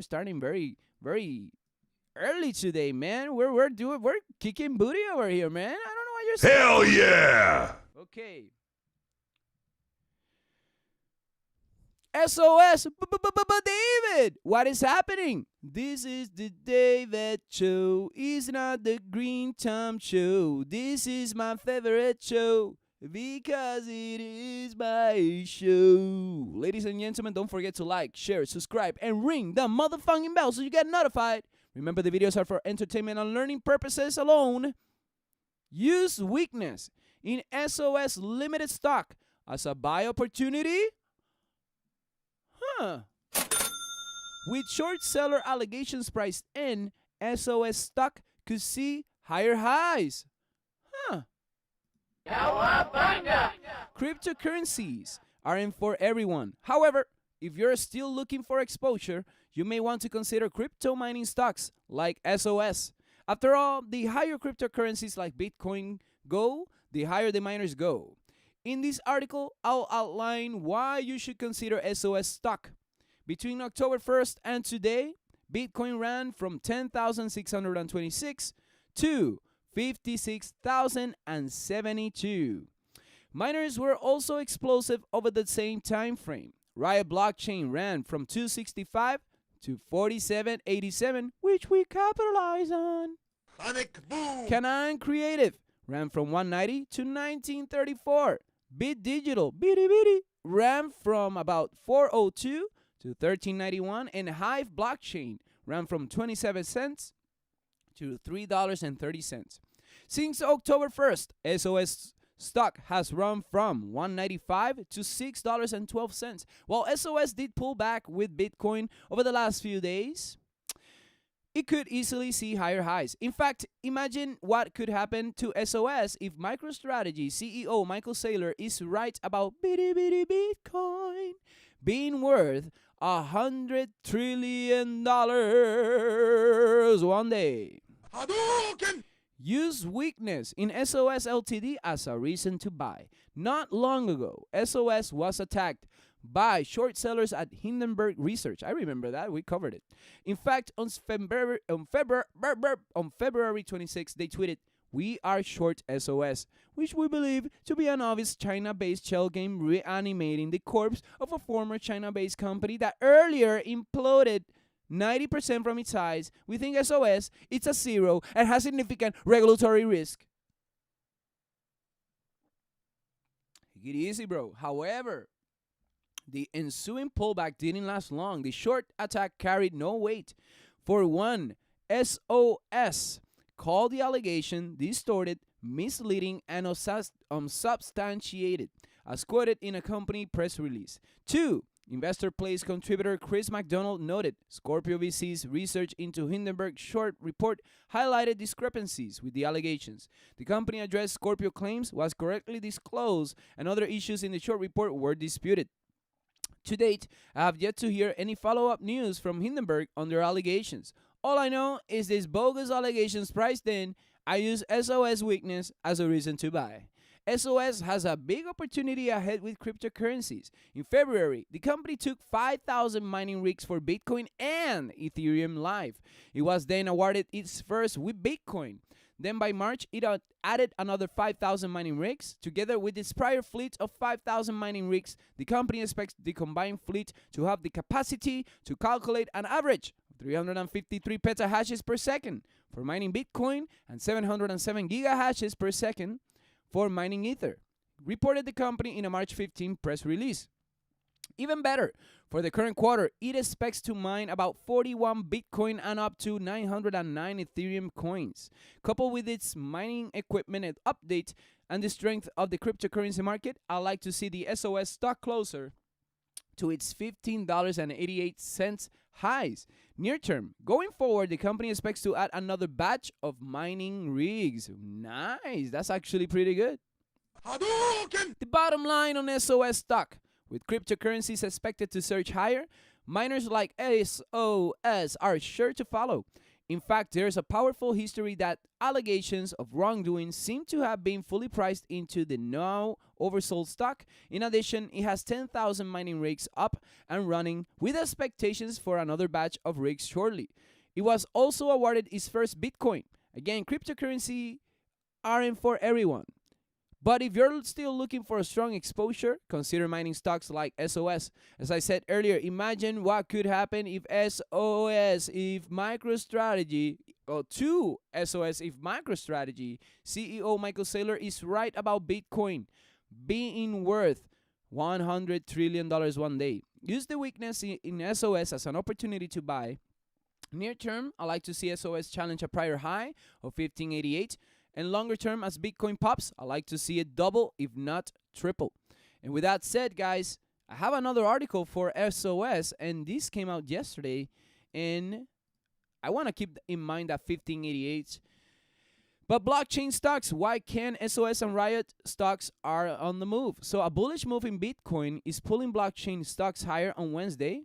starting very, very early today, man. We're kicking booty over here, man. I don't know what you're saying. Hell yeah! Okay. SOS, David, what is happening? This is the David Show. It's not the Green Tom Show. This is my favorite show because it is my show. Ladies and gentlemen, don't forget to like, share, subscribe, and ring the motherfucking bell so you get notified. Remember, the videos are for entertainment and learning purposes alone. Use weakness in SOS limited stock as a buy opportunity. With short seller allegations priced in, SOS stock could see higher highs. Cryptocurrencies aren't for everyone. However, if you're still looking for exposure, you may want to consider crypto mining stocks like SOS. After all, the higher cryptocurrencies like Bitcoin go, the higher the miners go. In this article, I'll outline why you should consider SOS stock. Between October 1st and today, Bitcoin ran from 10,626 to 56,072. Miners were also explosive over the same time frame. Riot Blockchain ran from 265 to 4787, which we capitalize on. Sonic boom! Canaan Creative ran from 190 to 1934. Bit Digital, ran from about 402 to 1391, and Hive Blockchain ran from 27 cents to $3.30. Since October 1st, SOS stock has run from $1.95 to $6.12. While SOS did pull back with Bitcoin over the last few days, it could easily see higher highs. In fact, imagine what could happen to SOS if MicroStrategy CEO Michael Saylor is right about Bitcoin being worth $100 trillion one day. Hadouken! Use weakness in SOS Ltd as a reason to buy. Not long ago, SOS was attacked by short sellers at Hindenburg Research. I remember that. We covered it. In fact, on February 26, they tweeted, "We are short SOS," which we believe to be an obvious China-based shell game reanimating the corpse of a former China-based company that earlier imploded 90% from its highs. We think SOS, it's a zero and has significant regulatory risk. Take it easy, bro. However, the ensuing pullback didn't last long. The short attack carried no weight. For one, SOS called the allegation distorted, misleading, and unsubstantiated, as quoted in a company press release. 2. Investor Place contributor Chris McDonald noted Scorpio VC's research into Hindenburg's short report highlighted discrepancies with the allegations. The company addressed Scorpio claims was correctly disclosed, and other issues in the short report were disputed. To date, I have yet to hear any follow-up news from Hindenburg on their allegations. All I know is these bogus allegations priced in. I use SOS weakness as a reason to buy. SOS has a big opportunity ahead with cryptocurrencies. In February, the company took 5,000 mining rigs for Bitcoin and Ethereum Live. It was then awarded its first with Bitcoin. Then by March, it added another 5,000 mining rigs. Together with its prior fleet of 5,000 mining rigs, the company expects the combined fleet to have the capacity to calculate an average of 353 petahashes per second for mining Bitcoin and 707 gigahashes per second for mining Ether, reported the company in a March 15 press release. Even better, for the current quarter, it expects to mine about 41 Bitcoin and up to 909 Ethereum coins. Coupled with its mining equipment update and the strength of the cryptocurrency market, I'd like to see the SOS stock closer to its $15.88 highs. Near term, going forward, the company expects to add another batch of mining rigs. Nice, that's actually pretty good. Hadouken! The bottom line on SOS stock, with cryptocurrencies expected to surge higher, miners like SOS are sure to follow. In fact, there's a powerful history that allegations of wrongdoing seem to have been fully priced into the now oversold stock. In addition, it has 10,000 mining rigs up and running with expectations for another batch of rigs shortly. It was also awarded its first Bitcoin. Again, cryptocurrency aren't for everyone. But if you're still looking for a strong exposure, consider mining stocks like SOS. As I said earlier, imagine what could happen if MicroStrategy, or to SOS if MicroStrategy CEO Michael Saylor is right about Bitcoin being worth $100 trillion one day. Use the weakness in SOS as an opportunity to buy. Near term, I like to see SOS challenge a prior high of 1588. And longer term, as Bitcoin pops, I like to see it double, if not triple. And with that said, guys, I have another article for SOS, and this came out yesterday. And I want to keep in mind that 1588. But blockchain stocks, why can SOS and Riot stocks are on the move? So a bullish move in Bitcoin is pulling blockchain stocks higher on Wednesday.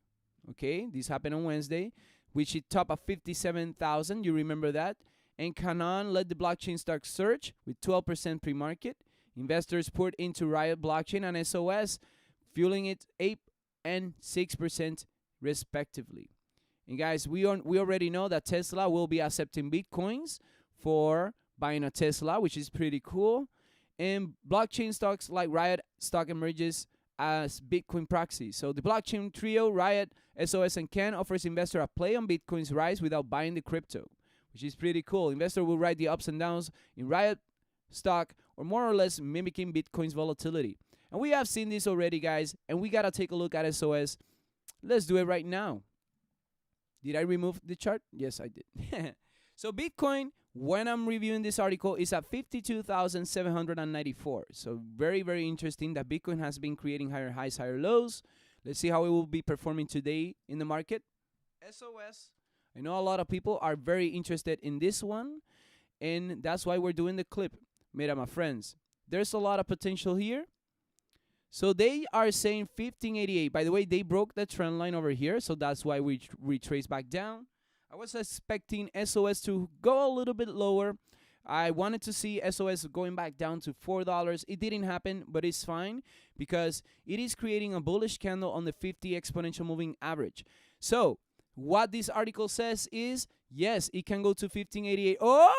Okay, this happened on Wednesday, which it topped at 57,000. You remember that? And Canaan led the blockchain stock surge with 12% pre-market. Investors poured into Riot Blockchain and SOS, fueling it 8 and 6% respectively. And guys, we already know that Tesla will be accepting Bitcoins for buying a Tesla, which is pretty cool. And blockchain stocks like Riot stock emerges as Bitcoin proxy. So the blockchain trio, Riot, SOS, and Can offers investor a play on Bitcoin's rise without buying the crypto, which is pretty cool. Investor will ride the ups and downs in Riot stock, or more or less mimicking Bitcoin's volatility. And we have seen this already, guys, and we got to take a look at SOS. Let's do it right now. Did I remove the chart? Yes, I did. So Bitcoin, when I'm reviewing this article, is at 52,794. So very, very interesting that Bitcoin has been creating higher highs, higher lows. Let's see how it will be performing today in the market. SOS. I know a lot of people are very interested in this one, and that's why we're doing the clip. Mira, my friends, there's a lot of potential here. So they are saying 1588. By the way, they broke the trend line over here, so that's why we retrace back down. I was expecting SOS to go a little bit lower. I wanted to see SOS going back down to $4. It didn't happen, but it's fine because it is creating a bullish candle on the 50 exponential moving average. So what this article says is, yes, it can go to 1588. Oh,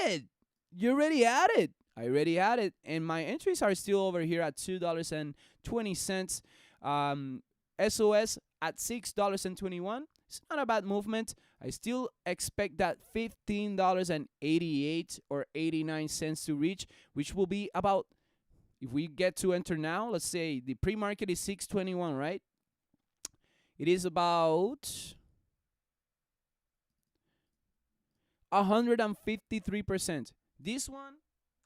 David, you already had it. I already had it, and my entries are still over here at $2.20. SOS at $6.21. It's not a bad movement. I still expect that $15.88 or 89 cents to reach, which will be about, if we get to enter now, let's say the pre-market is 621, right? It is about 153%. This one,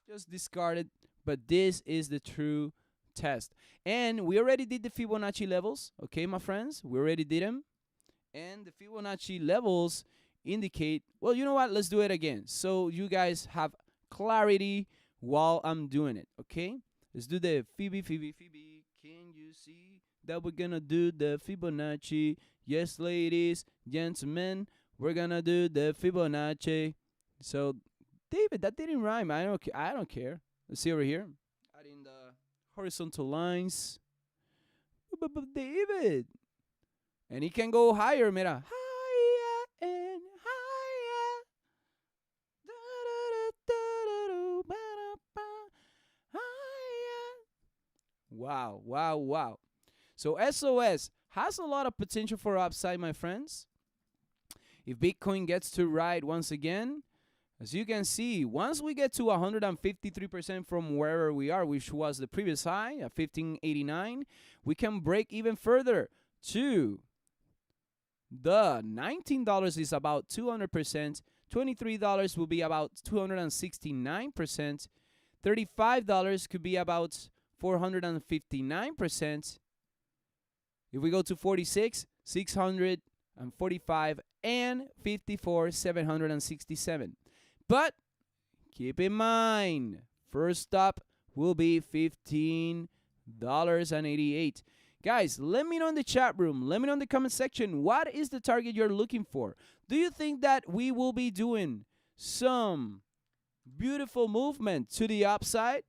just discarded, but this is the true test. And we already did the Fibonacci levels, okay, my friends? We already did them. And the Fibonacci levels indicate, well, you know what? Let's do it again, so you guys have clarity while I'm doing it, okay? Let's do the Phoebe. Can you see that we're gonna do the Fibonacci? Yes, ladies, gentlemen, we're gonna do the Fibonacci. So, David, that didn't rhyme. I don't care. Let's see over here. Adding the horizontal lines. David. And it can go higher, mira. Higher and higher. Wow, wow, wow. So SOS has a lot of potential for upside, my friends. If Bitcoin gets to ride once again, as you can see, once we get to 153% from wherever we are, which was the previous high at 1589, we can break even further to the $19 is about 200%, $23 will be about 269%, $35 could be about 459%. If we go to 46, 645, and 54, 767. But keep in mind, first stop will be $15.88. Guys, let me know in the chat room. Let me know in the comment section. What is the target you're looking for? Do you think that we will be doing some beautiful movement to the upside?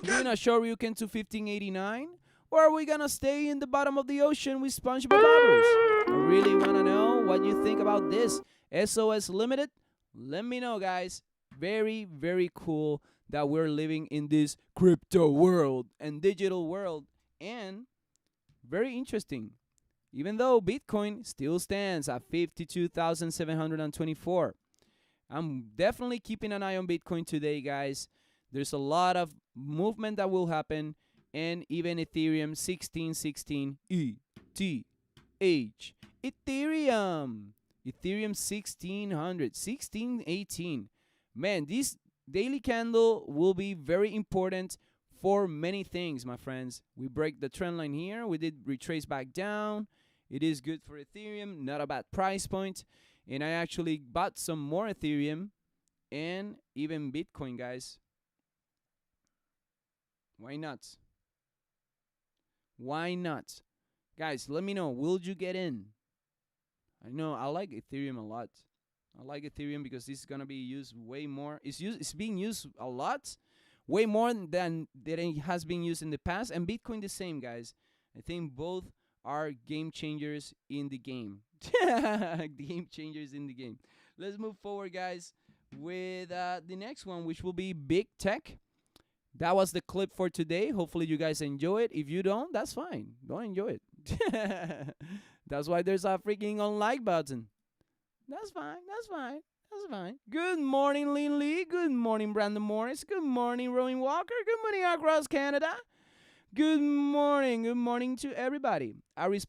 Doing a Shoryuken to 1589? Or are we gonna stay in the bottom of the ocean with SpongeBob Bubbles? I really wanna know what you think about this. SOS Limited? Let me know, guys. Very, very cool that we're living in this crypto world and digital world. And very interesting. Even though Bitcoin still stands at 52,724. I'm definitely keeping an eye on Bitcoin today, guys. There's a lot of movement that will happen, and even Ethereum 1616 ETH. Ethereum 1600, 1618. Man, this daily candle will be very important for many things, my friends. We break the trend line here. We did retrace back down. It is good for Ethereum, not a bad price point. And I actually bought some more Ethereum and even Bitcoin, guys. Why not? Why not? Guys, let me know. Will you get in? I know I like Ethereum a lot. I like Ethereum because this is going to be used way more. It's being used a lot, way more than it has been used in the past. And Bitcoin the same, guys. I think both are game changers in the game. Game changers in the game. Let's move forward, guys, with the next one, which will be big tech. That was the clip for today. Hopefully you guys enjoy it. If you don't, that's fine. Don't enjoy it. That's why there's a freaking unlike button. That's fine. That's fine. That's fine. Good morning, Lin Lee. Good morning, Brandon Morris. Good morning, Rowan Walker. Good morning across Canada. Good morning. Good morning to everybody. I